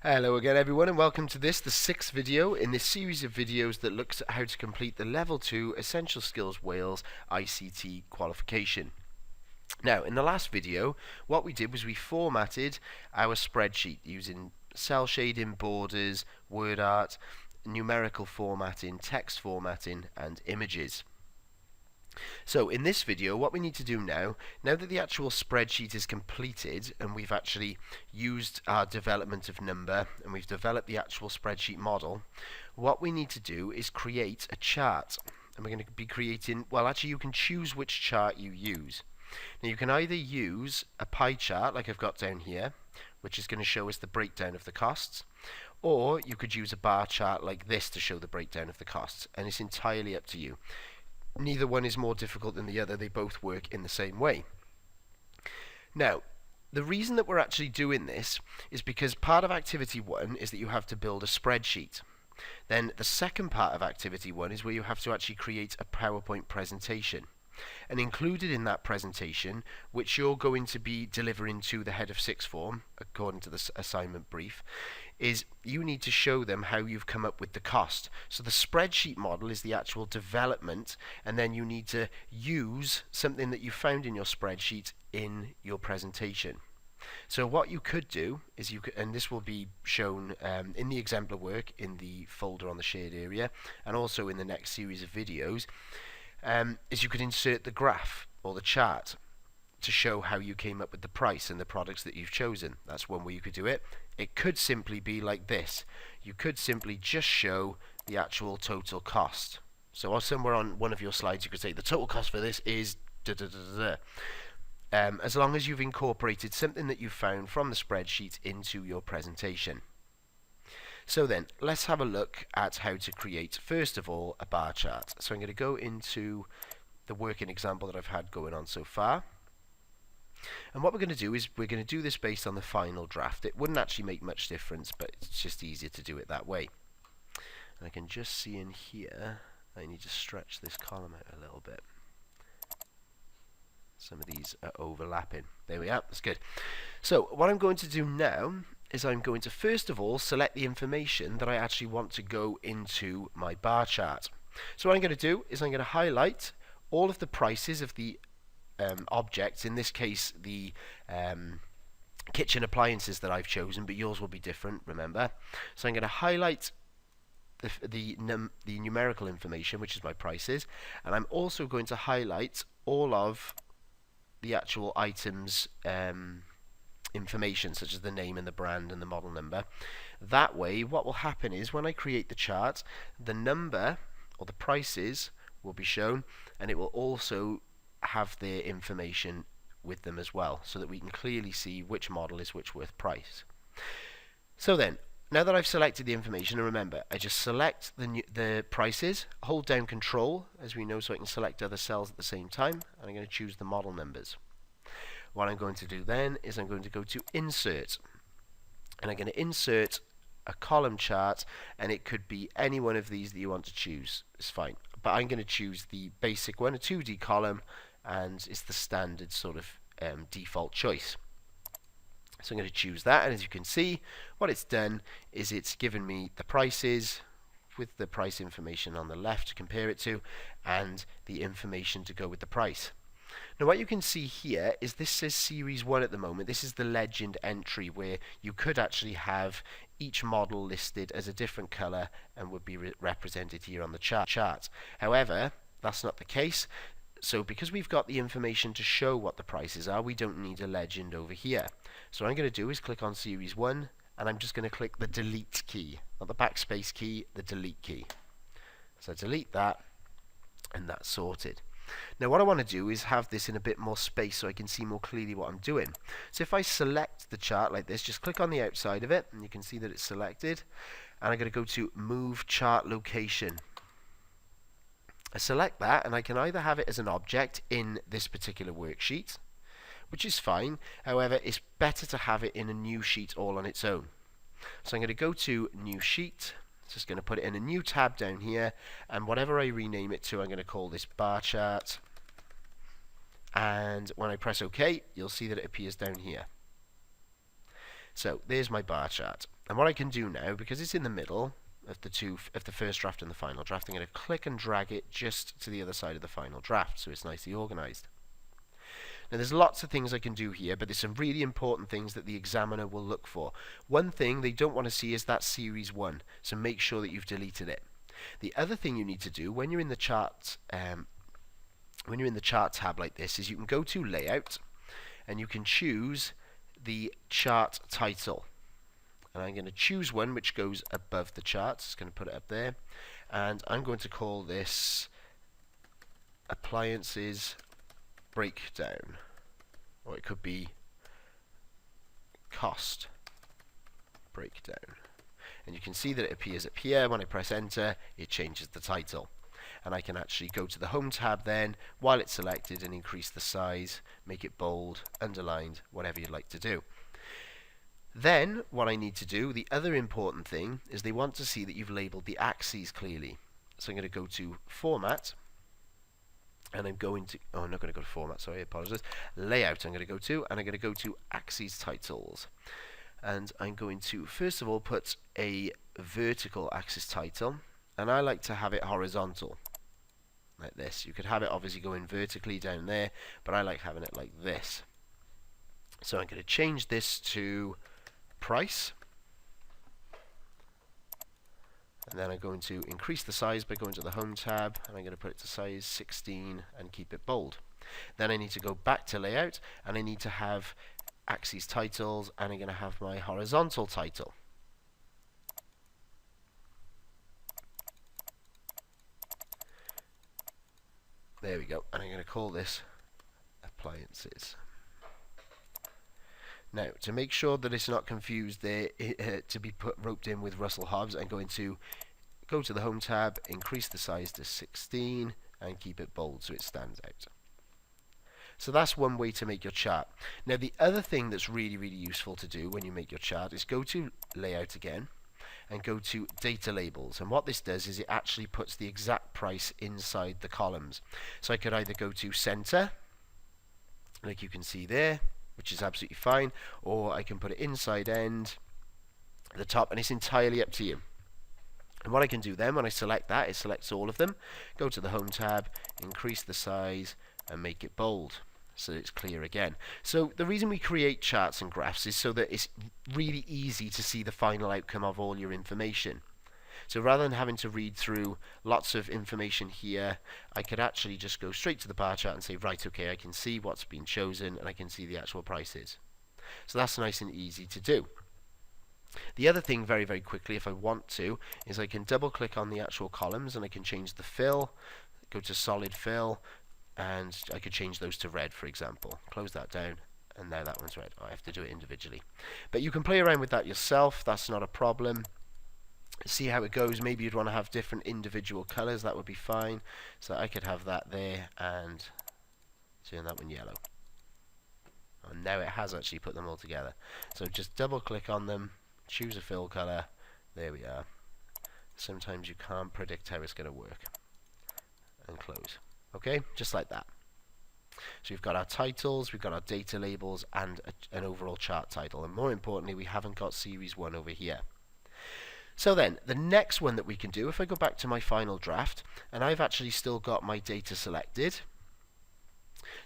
Hello again everyone, and welcome to the sixth video in this series of videos that looks at how to complete the Level 2 Essential Skills Wales ICT qualification. Now, in the last video, what we did was we formatted our spreadsheet using cell shading, borders, word art, numerical formatting, text formatting, and images. So in this video, what we need to do now that the actual spreadsheet is completed and we've actually used our development of number and we've developed the actual spreadsheet model, what we need to do is create a chart. And we're going to be creating, well, actually you can choose which chart you use. Now you can either use a pie chart like I've got down here, which is going to show us the breakdown of the costs, or you could use a bar chart like this to show the breakdown of the costs, and it's entirely up to you. Neither one is more difficult than the other, they both work in the same way. Now, the reason that we're actually doing this is because part of activity 1 is that you have to build a spreadsheet. Then the second part of activity 1 is where you have to actually create a PowerPoint presentation. And included in that presentation, which you're going to be delivering to the head of sixth form, according to the assignment brief, is you need to show them how you've come up with the cost. So the spreadsheet model is the actual development, and then you need to use something that you found in your spreadsheet in your presentation. So what you could do is and this will be shown in the exemplar work in the folder on the shared area, and also in the next series of videos, is you could insert the graph or the chart to show how you came up with the price and the products that you've chosen. That's one way you could do it. It could simply be like this. You could simply just show the actual total cost. So somewhere on one of your slides you could say the total cost for this is da da da da da. As long as you've incorporated something that you found from the spreadsheet into your presentation. So then, let's have a look at how to create, first of all, a bar chart. So I'm going to go into the working example that I've had going on so far. And what we're going to do is we're going to do this based on the final draft. It wouldn't actually make much difference, but it's just easier to do it that way. And I can just see in here, I need to stretch this column out a little bit. Some of these are overlapping. There we are, that's good. So what I'm going to do now is I'm going to first of all select the information that I actually want to go into my bar chart. So what I'm going to do is I'm going to highlight all of the prices of the objects, in this case the kitchen appliances that I've chosen, but yours will be different, remember. So I'm going to highlight the numerical information, which is my prices, and I'm also going to highlight all of the actual items information, such as the name and the brand and the model number. That way, what will happen is when I create the chart, the number or the prices will be shown, and it will also have their information with them as well, so that we can clearly see which model is which worth price. So then, now that I've selected the information, and remember, I just select the prices, hold down Control, as we know, so I can select other cells at the same time, and I'm going to choose the model numbers. What I'm going to do then is I'm going to go to Insert, and I'm going to insert a column chart, and it could be any one of these that you want to choose. It's fine, but I'm going to choose the basic one, a 2D column, and it's the standard sort of default choice. So I'm going to choose that, and as you can see, what it's done is it's given me the prices with the price information on the left to compare it to, and the information to go with the price. Now what you can see here is this says Series 1 at the moment. This is the legend entry where you could actually have each model listed as a different color and would be represented here on the chart. However, that's not the case. So because we've got the information to show what the prices are, we don't need a legend over here. So what I'm going to do is click on Series 1, and I'm just going to click the delete key, not the backspace key, the delete key. So delete that, and that's sorted. Now what I want to do is have this in a bit more space so I can see more clearly what I'm doing. So if I select the chart like this, just click on the outside of it, and you can see that it's selected, and I'm going to go to Move Chart Location. I select that, and I can either have it as an object in this particular worksheet, which is fine. However, it's better to have it in a new sheet all on its own. So I'm going to go to New Sheet. Just going to put it in a new tab down here, and whatever I rename it to, I'm going to call this bar chart. And when I press OK, you'll see that it appears down here. So there's my bar chart. And what I can do now, because it's in the middle of the first draft and the final draft, I'm going to click and drag it just to the other side of the final draft, so it's nicely organized. Now there's lots of things I can do here, but there's some really important things that the examiner will look for. One thing they don't want to see is that series 1, so make sure that you've deleted it. The other thing you need to do when you're in the chart tab like this is you can go to layout and you can choose the chart title. And I'm going to choose one which goes above the chart. Just going to put it up there, and I'm going to call this appliances breakdown, or it could be cost breakdown. And you can see that it appears up here. When I press enter, it changes the title. And I can actually go to the home tab then while it's selected and increase the size, make it bold, underlined, whatever you'd like to do. Then what I need to do, the other important thing, is they want to see that you've labeled the axes clearly. So I'm going to go to format, and I'm going to, oh, I'm not going to go to format, sorry, I apologize. Layout I'm going to go to, and I'm going to go to axes titles. And I'm going to, first of all, put a vertical axis title, and I like to have it horizontal, like this. You could have it obviously going vertically down there, but I like having it like this. So I'm going to change this to price, and then I'm going to increase the size by going to the home tab, and I'm going to put it to size 16 and keep it bold. Then I need to go back to layout, and I need to have axes titles, and I'm going to have my horizontal title. There we go, and I'm going to call this appliances. Now, to make sure that it's not confused there, to be roped in with Russell Hobbs, I'm going to go to the home tab, increase the size to 16, and keep it bold so it stands out. So that's one way to make your chart. Now, the other thing that's really, really useful to do when you make your chart is go to layout again and go to data labels. And what this does is it actually puts the exact price inside the columns. So I could either go to center, like you can see there, which is absolutely fine, or I can put it inside end at the top, and it's entirely up to you. And what I can do then, when I select that, it selects all of them, go to the home tab, increase the size, and make it bold so it's clear again. So the reason we create charts and graphs is so that it's really easy to see the final outcome of all your information. So rather than having to read through lots of information here, I could actually just go straight to the bar chart and say, right, okay, I can see what's been chosen and I can see the actual prices. So that's nice and easy to do. The other thing, very, very quickly, if I want to, is I can double click on the actual columns and I can change the fill, go to solid fill, and I could change those to red, for example. Close that down, and now that one's red. I have to do it individually. But you can play around with that yourself, that's not a problem. See how it goes. Maybe you'd want to have different individual colors, that would be fine. So I could have that there and turn that one yellow. And now it has actually put them all together. So just double click on them, choose a fill color, there we are. Sometimes you can't predict how it's going to work. And close. Okay, just like that. So we've got our titles, we've got our data labels, and an overall chart title. And more importantly, we haven't got series 1 over here. So then, the next one that we can do, if I go back to my final draft, and I've actually still got my data selected.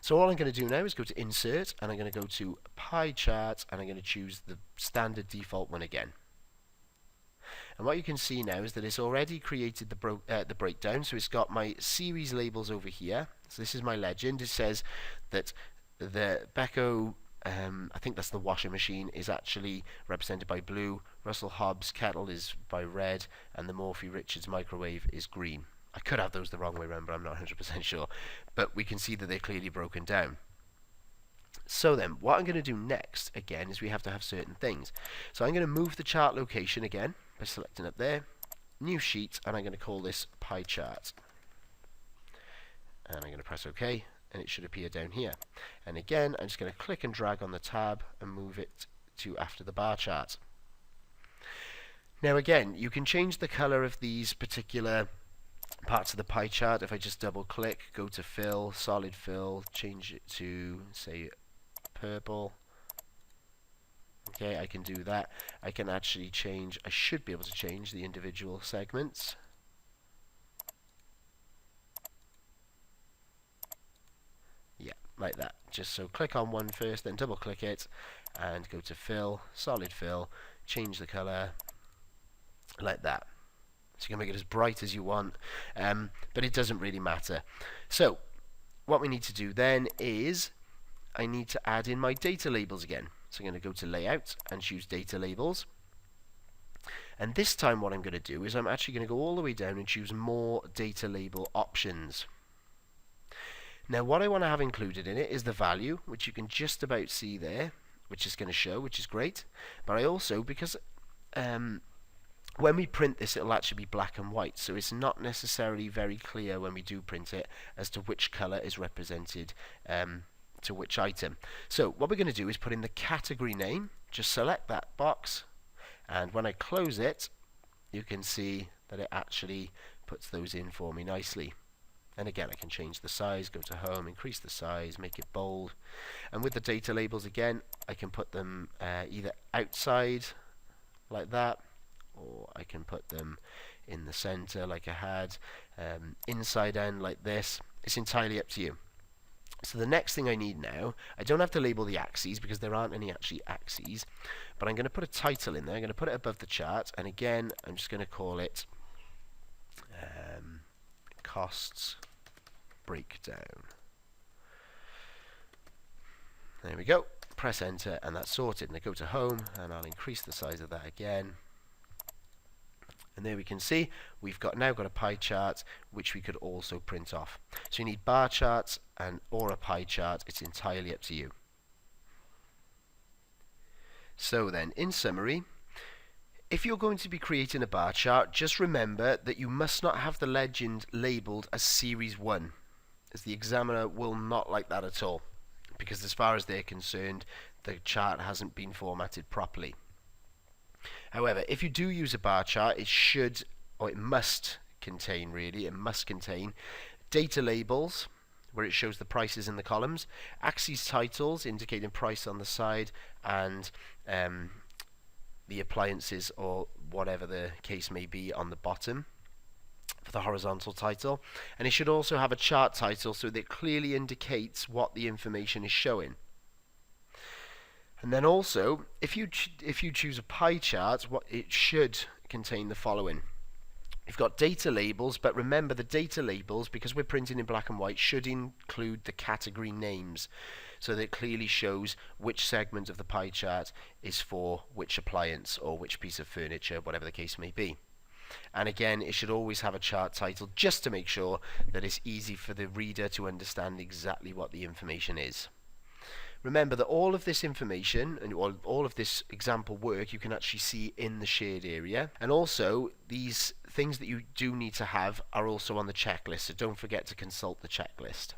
So all I'm going to do now is go to Insert, and I'm going to go to Pie Chart, and I'm going to choose the standard default one again. And what you can see now is that it's already created the breakdown, so it's got my series labels over here. So this is my legend. It says that the Beko, I think that's the washing machine, is actually represented by blue. Russell Hobbs kettle is by red, and the Morphy Richards microwave is green. I could have those the wrong way around, but I'm not 100% sure. But we can see that they're clearly broken down. So then, what I'm going to do next, again, is we have to have certain things. So I'm going to move the chart location again by selecting up there, new sheet, and I'm going to call this pie chart. And I'm going to press OK, and it should appear down here. And again, I'm just going to click and drag on the tab and move it to after the bar chart. Now again, you can change the color of these particular parts of the pie chart. If I just double click, go to fill, solid fill, change it to, say, purple, Okay, I can do that. I can actually change, I should be able to change the individual segments. Yeah, like that. Just so click on one first, then double click it, and go to fill, solid fill, change the color, like that. So you can make it as bright as you want, but it doesn't really matter. So what we need to do then is I need to add in my data labels again. So I'm going to go to layout and choose data labels. And this time what I'm going to do is I'm actually going to go all the way down and choose more data label options. Now what I want to have included in it is the value, which you can just about see there, which is going to show, which is great. But I also, because when we print this, it'll actually be black and white, so it's not necessarily very clear when we do print it as to which color is represented to which item. So what we're going to do is put in the category name, just select that box, and when I close it, you can see that it actually puts those in for me nicely. And again, I can change the size, go to home, increase the size, make it bold. And with the data labels again, I can put them either outside like that, or I can put them in the center like I had, inside and like this. It's entirely up to you. So the next thing I need now, I don't have to label the axes because there aren't any actually axes, but I'm going to put a title in there. I'm going to put it above the chart, and again I'm just going to call it costs breakdown. There we go. Press enter and that's sorted. And I go to home and I'll increase the size of that again. And there we can see we've now got a pie chart which we could also print off. So you need bar charts or a pie chart. It's entirely up to you. So then, in summary, if you're going to be creating a bar chart, just remember that you must not have the legend labeled as Series 1, as the examiner will not like that at all, because as far as they're concerned, the chart hasn't been formatted properly. However, if you do use a bar chart, it should, or it must contain really, it must contain data labels, where it shows the prices in the columns, axes titles indicating price on the side, and the appliances or whatever the case may be on the bottom for the horizontal title. And it should also have a chart title so that it clearly indicates what the information is showing. And then also, if you choose a pie chart, it should contain the following. You've got data labels, but remember the data labels, because we're printing in black and white, should include the category names, so that it clearly shows which segment of the pie chart is for which appliance or which piece of furniture, whatever the case may be. And again, it should always have a chart title, just to make sure that it's easy for the reader to understand exactly what the information is. Remember that all of this information and all of this example work you can actually see in the shared area, and also these things that you do need to have are also on the checklist, so don't forget to consult the checklist.